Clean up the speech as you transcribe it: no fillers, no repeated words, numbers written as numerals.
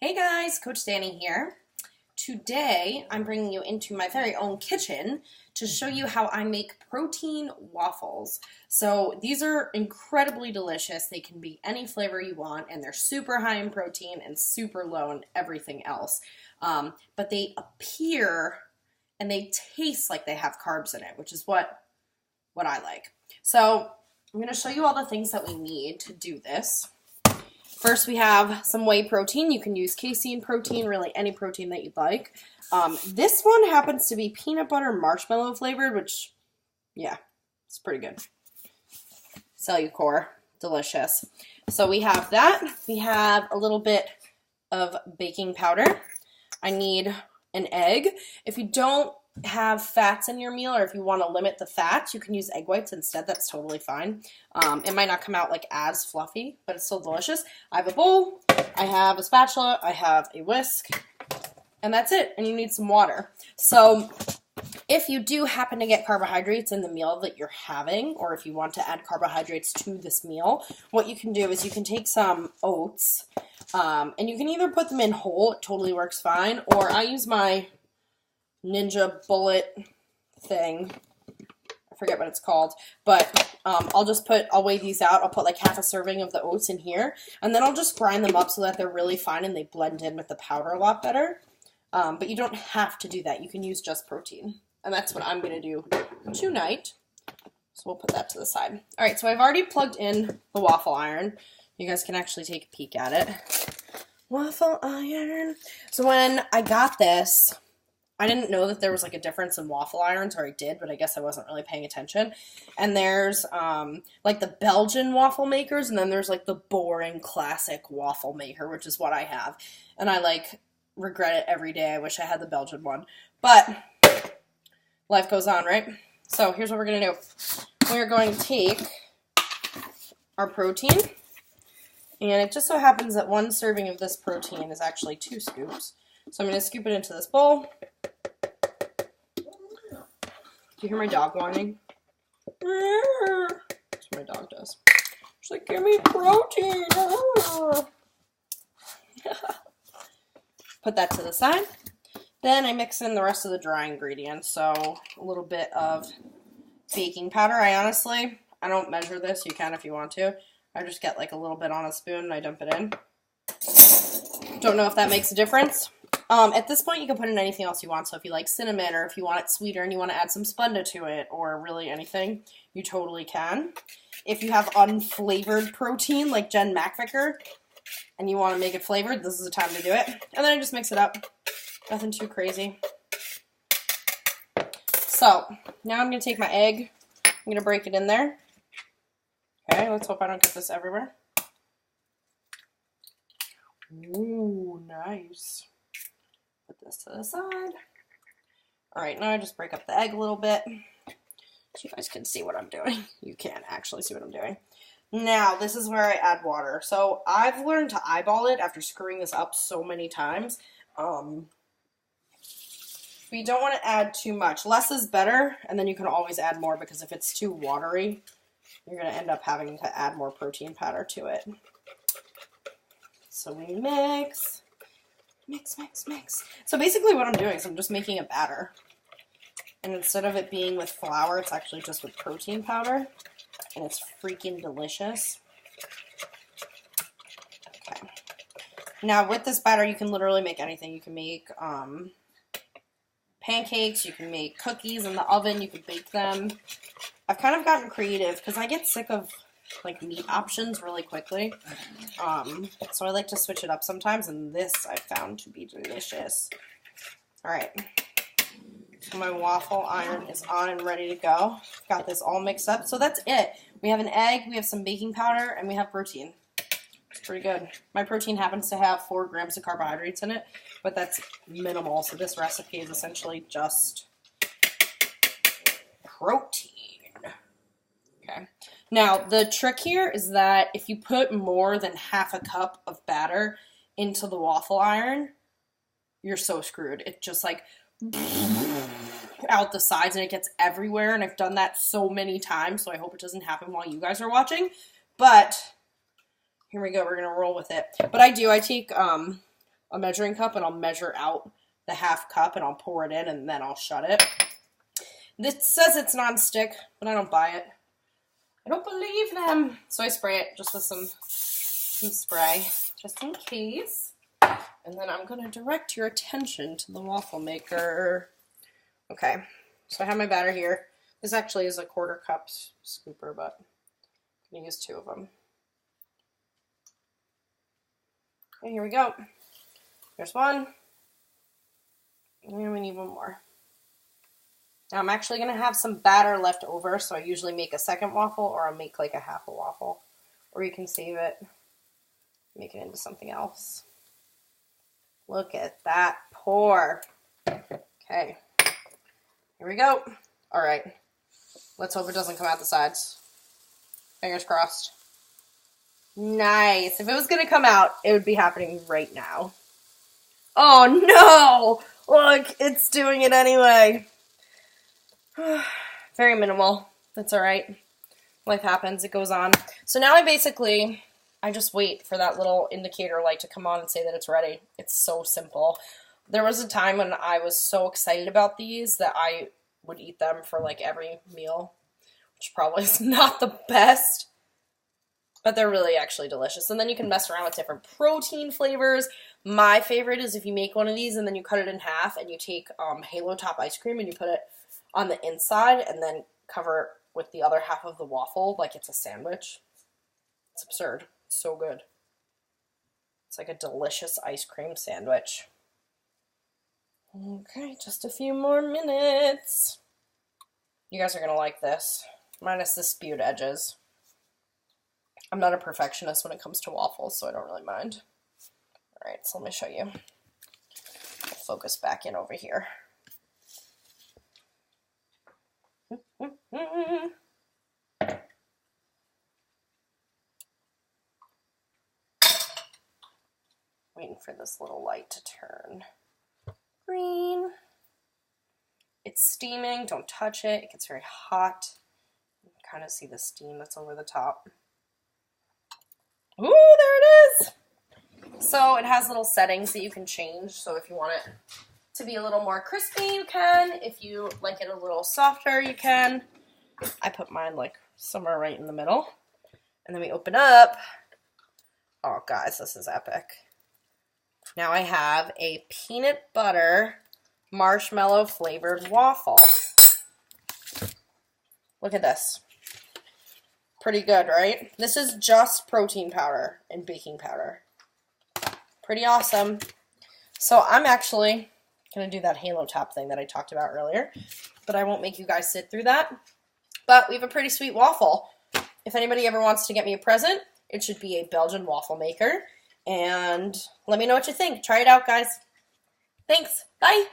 Hey guys, Coach Dani here. Today I'm bringing you into my very own kitchen to show you how I make protein waffles. So these are incredibly delicious. They can be any flavor you want and they're super high in protein and super low in everything else. But they appear and they taste like they have carbs in it, which is what I like. So I'm going to show you all the things that we need to do this. First, we have some whey protein. You can use casein protein, really any protein that you'd like. This one happens to be peanut butter marshmallow flavored, which, yeah, it's pretty good. Cellucor, delicious. So we have that. We have a little bit of baking powder. I need an egg. If you don't have fats in your meal, or if you want to limit the fats, you can use egg whites instead. That's totally fine. It might not come out like as fluffy, but it's still delicious. I have a bowl, I have a spatula, I have a whisk, and that's it. And you need some water. So if you do happen to get carbohydrates in the meal that you're having, or if you want to add carbohydrates to this meal, what you can do is you can take some oats, and you can either put them in whole, it totally works fine, or I use my Ninja Bullet thing. I forget what it's called, but I'll weigh these out. I'll put like half a serving of the oats in here, and then I'll just grind them up so that they're really fine and they blend in with the powder a lot better. But you don't have to do that. You can use just protein, and that's what I'm going to do tonight. So we'll put that to the side. All right, so I've already plugged in the waffle iron. You guys can actually take a peek at it. Waffle iron. So when I got this, I didn't know that there was like a difference in waffle irons, or I did, but I guess I wasn't really paying attention. And there's like the Belgian waffle makers, and then there's like the boring classic waffle maker, which is what I have. And I like regret it every day. I wish I had the Belgian one. But life goes on, right? So here's what we're going to do. We're going to take our protein, and it just so happens that one serving of this protein is actually 2 scoops. So I'm going to scoop it into this bowl. Do you hear my dog whining? That's what my dog does. She's like, give me protein. Put that to the side. Then I mix in the rest of the dry ingredients. So a little bit of baking powder. I don't measure this. You can if you want to. I just get like a little bit on a spoon and I dump it in. Don't know if that makes a difference. At this point, you can put in anything else you want. So if you like cinnamon, or if you want it sweeter and you want to add some Splenda to it, or really anything, you totally can. If you have unflavored protein, like Jen McVicker, and you want to make it flavored, this is the time to do it. And then I just mix it up. Nothing too crazy. So, now I'm going to take my egg. I'm going to break it in there. Okay, let's hope I don't get this everywhere. Ooh, nice. Put this to the side. Alright, now I just break up the egg a little bit so you guys can see what I'm doing. You can actually see what I'm doing. Now, this is where I add water. So, I've learned to eyeball it after screwing this up so many times. But you don't want to add too much. Less is better, and then you can always add more, because if it's too watery, you're going to end up having to add more protein powder to it. So we mix. Mix, mix, mix. So basically what I'm doing is I'm just making a batter. And instead of it being with flour, it's actually just with protein powder. And it's freaking delicious. Okay. Now with this batter, you can literally make anything. You can make pancakes, you can make cookies in the oven, you can bake them. I've kind of gotten creative because I get sick of like meat options really quickly. So I like to switch it up sometimes, and this I found to be delicious. Alright, so my waffle iron is on and ready to go. Got this all mixed up. So that's it. We have an egg, we have some baking powder, and we have protein. It's pretty good. My protein happens to have 4 grams of carbohydrates in it, but that's minimal. So this recipe is essentially just protein. Okay. Now, the trick here is that if you put more than half a cup of batter into the waffle iron, you're so screwed. It just like out the sides and it gets everywhere, and I've done that so many times, so I hope it doesn't happen while you guys are watching. But here we go, we're going to roll with it. But I take a measuring cup and I'll measure out the half cup and I'll pour it in and then I'll shut it. This says it's nonstick, but I don't buy it. I don't believe them. So I spray it just with some spray, just in case. And then I'm going to direct your attention to the waffle maker. Okay, so I have my batter here. This actually is a 1/4 cup scooper, but I'm going to use 2 of them. Okay, here we go. There's one. And we need one more. Now I'm actually going to have some batter left over, so I usually make a second waffle, or I'll make like a half a waffle. Or you can save it, make it into something else. Look at that pour. Okay, here we go. All right, let's hope it doesn't come out the sides. Fingers crossed. Nice. If it was going to come out, it would be happening right now. Oh no! Look, it's doing it anyway. Very minimal. That's all right. Life happens. It goes on. So now I just wait for that little indicator light to come on and say that it's ready. It's so simple. There was a time when I was so excited about these that I would eat them for like every meal, which probably is not the best, but they're really actually delicious. And then you can mess around with different protein flavors. My favorite is if you make one of these and then you cut it in half and you take Halo Top ice cream and you put it on the inside and then cover it with the other half of the waffle like it's a sandwich. It's absurd. It's so good. It's like a delicious ice cream sandwich. Okay, just a few more minutes. You guys are going to like this, minus the spewed edges. I'm not a perfectionist when it comes to waffles, so I don't really mind. All right, so let me show you. I'll focus back in over here. Waiting for this little light to turn green. It's steaming. Don't touch it. It gets very hot. You can kind of see the steam that's over the top. Ooh, there it is. So it has little settings that you can change. So if you want it to be a little more crispy, you can. If you like it a little softer, you can. I put mine like somewhere right in the middle. And then we open up. Oh, guys, this is epic. Now I have a peanut butter marshmallow flavored waffle. Look at this. Pretty good, right? This is just protein powder and baking powder. Pretty awesome. So I'm actually going to do that Halo Top thing that I talked about earlier, but I won't make you guys sit through that. But we have a pretty sweet waffle. If anybody ever wants to get me a present, it should be a Belgian waffle maker. And let me know what you think. Try it out, guys. Thanks. Bye.